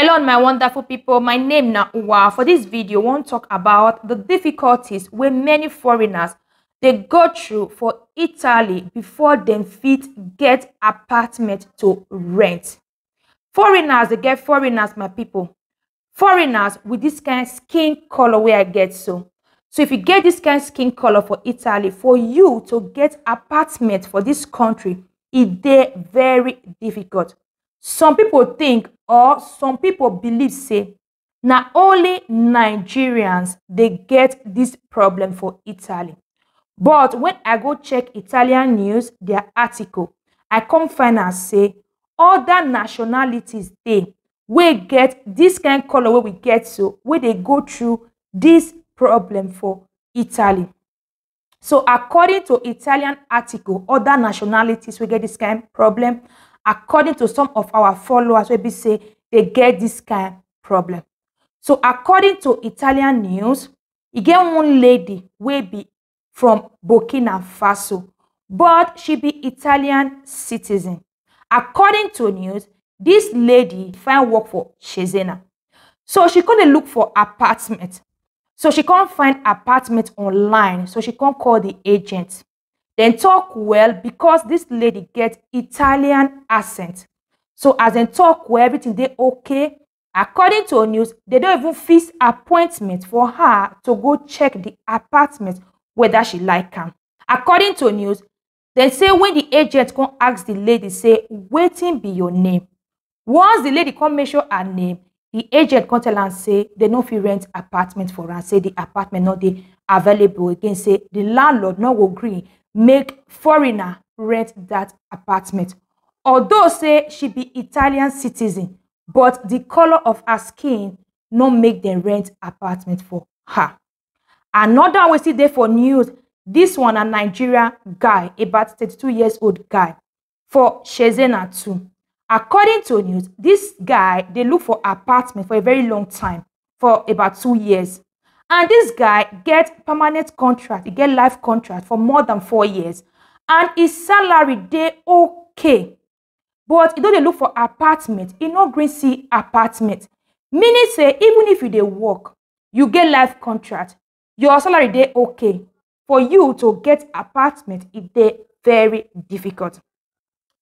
Hello, my wonderful people. My name na Uwa. For this video, I want to talk about the difficulties where many foreigners they go through for Italy before they fit get apartment to rent. Foreigners, they get foreigners, my people. Foreigners with this kind of skin color where I get so. So if you get this kind of skin color for Italy, for you to get apartment for this country, it's very difficult. Some people think or some people believe say not only Nigerians they get this problem for Italy. But when I go check Italian news, their article, I come find out say other nationalities they we get this kind of color where we get so where they go through this problem for Italy. So according to Italian article, other nationalities will get this kind of problem. According to some of our followers, we say they get this kind of problem. So according to Italian news, you get one lady will be from Burkina Faso, but she be Italian citizen. According to news, this lady find work for Cesena. So she couldn't look for apartment. So she can't find apartment online. So she can't call the agent. Then talk well because this lady get Italian accent. So as they talk well, everything they okay. According to news, they don't even fix appointment for her to go check the apartment whether she like them. According to news, they say when the agent come ask the lady, say, waiting be your name. Once the lady come measure her name, the agent come tell and say they no fit rent apartment for her. Say the apartment not dey available again. Say the landlord no go agree make foreigner rent that apartment. Although say she be Italian citizen, but the color of her skin no make them rent apartment for her. Another we see there for news. This one a Nigerian guy, about 32 years old guy, for Cesena too. According to news, this guy, they look for apartment for a very long time, for about 2 years. And this guy get permanent contract, he get life contract for more than 4 years. And his salary, they okay. But he don't look for apartment, he no green see apartment. Meaning say, even if you dey work, you get life contract, your salary, they okay. For you to get apartment, it's very difficult.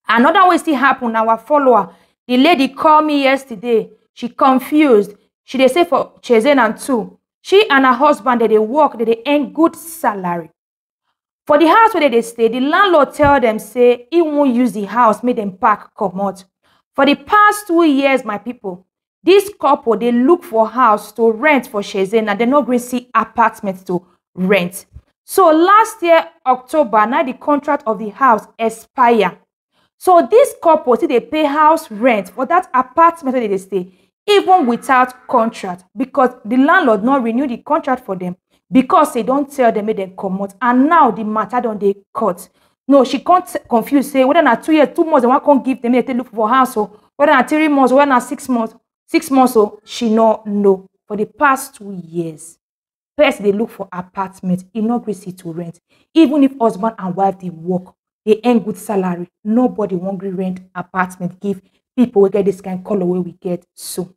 Another way still happen, our follower, the lady called me yesterday. She confused. She they say for Cesena too. She and her husband, they work, they earn good salary. For the house where they stay, the landlord tell them, say, he won't use the house, make them pack, come out. For the past 2 years, my people, this couple, they look for house to rent for Cesena. They not going to see apartments to rent. So last year, October, now the contract of the house expire. So this couple, see, they pay house rent for that apartment where they stay, even without contract, because the landlord not renew the contract for them because they don't tell them make them come out. And now the matter don't they cut. No, she can't confuse, say whether not 2 years, 2 months, and what can't give them, they look for house, so whether not 3 months, or whether not 6 months, 6 months, so she not know. For the past 2 years, first they look for apartment, in no greasy to rent. Even if husband and wife they work, they earn good salary. Nobody won't rent apartment, give people we get this kind of color where we get so.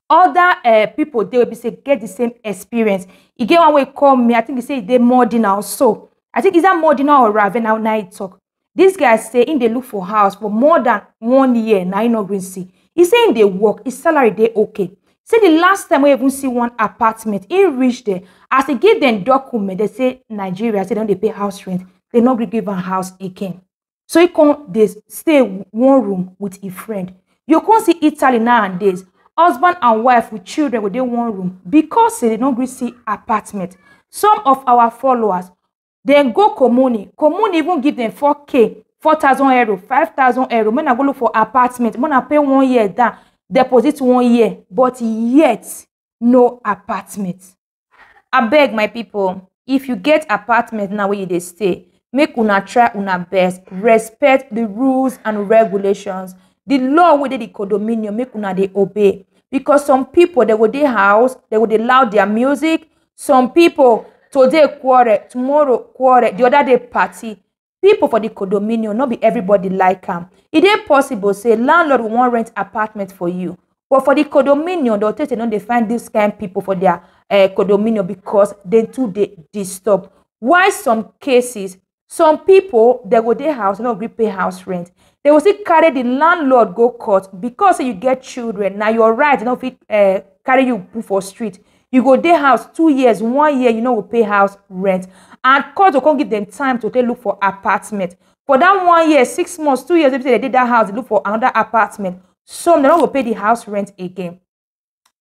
Other people they will be say get the same experience. You get one way call me, I think he say they Modena so. I think is that Modena or Ravenna now talk. This guy say in they look for house for more than 1 year. Now you know green see. He saying they work, his salary they okay. Say the last time we even see one apartment, he reached there. As they give them document, they say Nigeria, say don't they pay house rent. They not give a house again. So you can't they stay one room with a friend. You can't see Italy nowadays. Husband and wife with children with their one room because they don't see apartment. Some of our followers then go Comuni. Comuni even give them 4K, 4,000 euro, 5,000 euro. When I go look for apartment, when I pay 1 year down, deposit 1 year, but yet no apartment. I beg my people, if you get apartment now where they stay, make una try una best, respect the rules and regulations. The law where the condominium, make una they obey. Because some people, they go their house, they would allow their music. Some people, today quarrel, tomorrow quarrel, the other day party. People for the condominium, not be everybody like them. It is possible, say, landlord will want rent apartment for you. But for the condominium, they'll take they find these kind of people for their condominium because they too they disturb. Why some cases, some people they go their house, they don't agree pay house rent. They will still carry the landlord go court because you get children. Now you're right, you know, if it carry you put for street. You go their house 2 years, 1 year, you know, will pay house rent. And court will come give them time to take look for apartment. For that 1 year, 6 months, 2 years, if they did that house, they look for another apartment. Some they don't go pay the house rent again.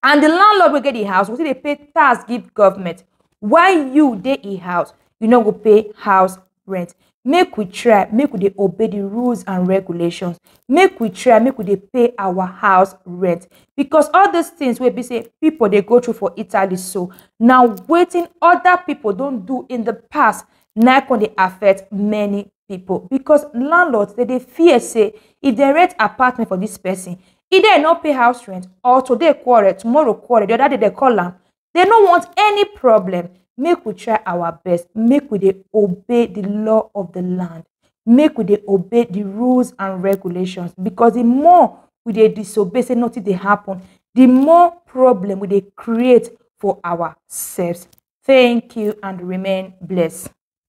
And the landlord will get the house, will say they pay tax, give government. Why you dey a house, you know go pay house rent. Make we try, make we dey obey the rules and regulations. Make we try, make we dey pay our house rent. Because all these things wey be say people they go through for Italy, so now waiting other people don't do in the past, now can they affect many people. Because landlords they fear say if they rent apartment for this person, either not pay house rent or today quarrel, tomorrow quarrel, the other day they call them. They don't want any problem. Make we try our best. Make we dey obey the law of the land. Make we dey obey the rules and regulations. Because the more we dey disobey, say nothing dey happen, the more problem we dey create for ourselves. Thank you and remain blessed.